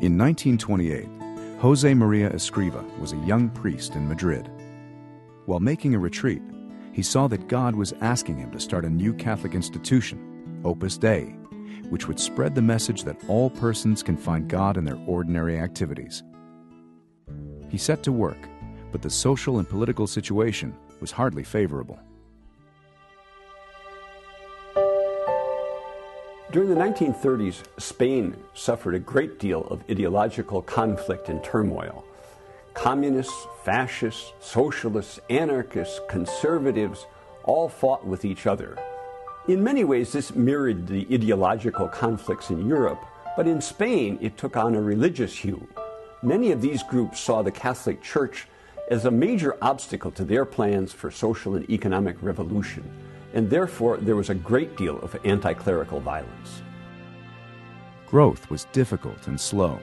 In 1928, Josemaría Escrivá was a young priest in Madrid. While making a retreat, he saw that God was asking him to start a new Catholic institution, Opus Dei, which would spread the message that all persons can find God in their ordinary activities. He set to work, but the social and political situation was hardly favorable. During the 1930s, Spain suffered a great deal of ideological conflict and turmoil. Communists, fascists, socialists, anarchists, conservatives all fought with each other. In many ways, this mirrored the ideological conflicts in Europe, but in Spain it took on a religious hue. Many of these groups saw the Catholic Church as a major obstacle to their plans for social and economic revolution, and therefore there was a great deal of anti-clerical violence. Growth was difficult and slow.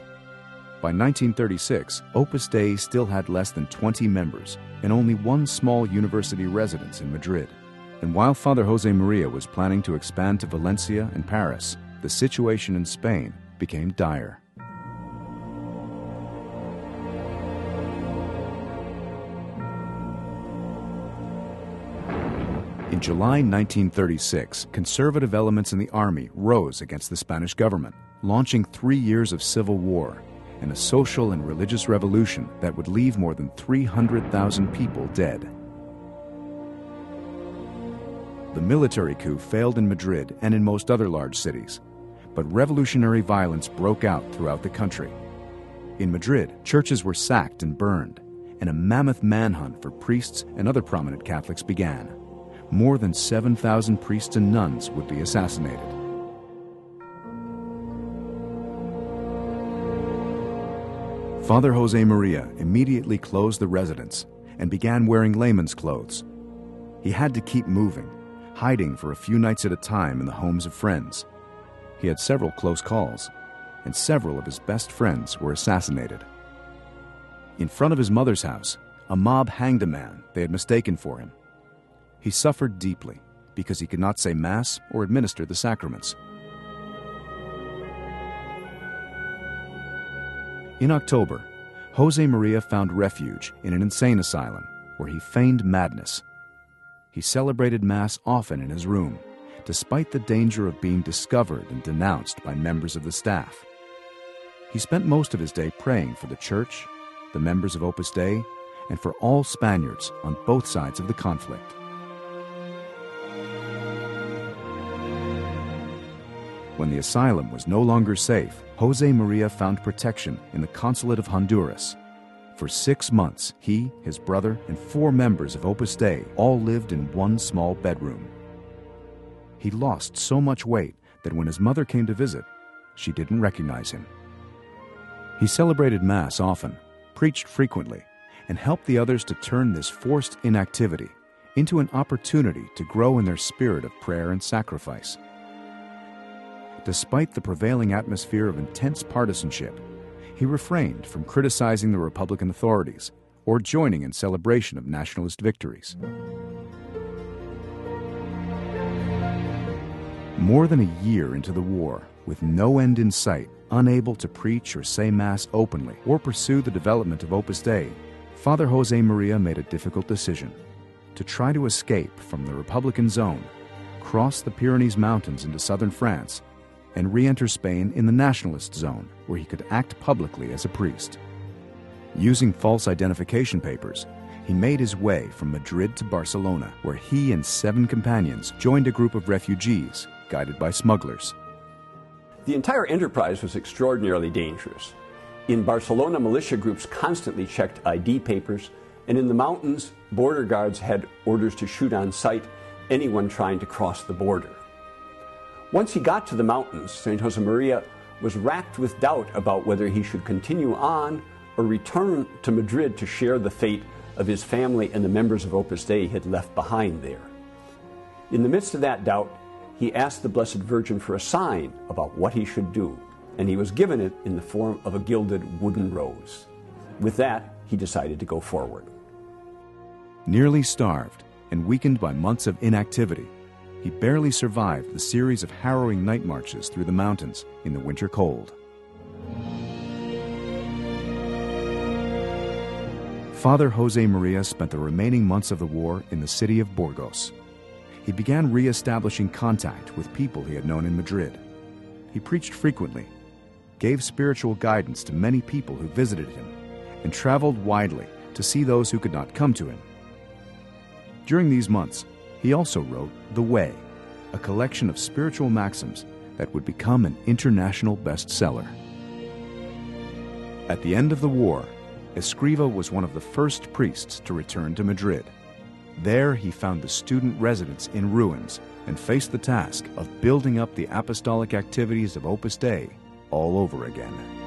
By 1936, Opus Dei still had less than 20 members and only one small university residence in Madrid. And while Father Josemaría was planning to expand to Valencia and Paris, the situation in Spain became dire. In July 1936, conservative elements in the army rose against the Spanish government, launching 3 years of civil war and a social and religious revolution that would leave more than 300,000 people dead. The military coup failed in Madrid and in most other large cities, but revolutionary violence broke out throughout the country. In Madrid, churches were sacked and burned, and a mammoth manhunt for priests and other prominent Catholics began. More than 7,000 priests and nuns would be assassinated. Father Josemaría immediately closed the residence and began wearing layman's clothes. He had to keep moving, hiding for a few nights at a time in the homes of friends. He had several close calls, and several of his best friends were assassinated. In front of his mother's house, a mob hanged a man they had mistaken for him. He suffered deeply because he could not say Mass or administer the sacraments. In October, Josemaría found refuge in an insane asylum where he feigned madness. He celebrated Mass often in his room, despite the danger of being discovered and denounced by members of the staff. He spent most of his day praying for the Church, the members of Opus Dei, and for all Spaniards on both sides of the conflict. When the asylum was no longer safe, Josemaría found protection in the consulate of Honduras. For 6 months, he, his brother, and 4 members of Opus Dei all lived in one small bedroom. He lost so much weight that when his mother came to visit, she didn't recognize him. He celebrated Mass often, preached frequently, and helped the others to turn this forced inactivity into an opportunity to grow in their spirit of prayer and sacrifice. Despite the prevailing atmosphere of intense partisanship, he refrained from criticizing the Republican authorities or joining in celebration of nationalist victories. More than a year into the war, with no end in sight, unable to preach or say Mass openly or pursue the development of Opus Dei, Father Josemaría made a difficult decision: to try to escape from the Republican zone, cross the Pyrenees Mountains into southern France, and re-enter Spain in the nationalist zone, where he could act publicly as a priest. Using false identification papers, he made his way from Madrid to Barcelona, where he and 7 companions joined a group of refugees guided by smugglers. The entire enterprise was extraordinarily dangerous. In Barcelona, militia groups constantly checked ID papers, and in the mountains, border guards had orders to shoot on sight anyone trying to cross the border. Once he got to the mountains, St. Josemaría was racked with doubt about whether he should continue on or return to Madrid to share the fate of his family and the members of Opus Dei he had left behind there. In the midst of that doubt, he asked the Blessed Virgin for a sign about what he should do, and he was given it in the form of a gilded wooden rose. With that, he decided to go forward. Nearly starved and weakened by months of inactivity, he barely survived the series of harrowing night marches through the mountains in the winter cold. Father Josemaría spent the remaining months of the war in the city of Burgos. He began re-establishing contact with people he had known in Madrid. He preached frequently, gave spiritual guidance to many people who visited him, and traveled widely to see those who could not come to him. During these months, he also wrote The Way, a collection of spiritual maxims that would become an international bestseller. At the end of the war, Escrivá was one of the first priests to return to Madrid. There he found the student residence in ruins and faced the task of building up the apostolic activities of Opus Dei all over again.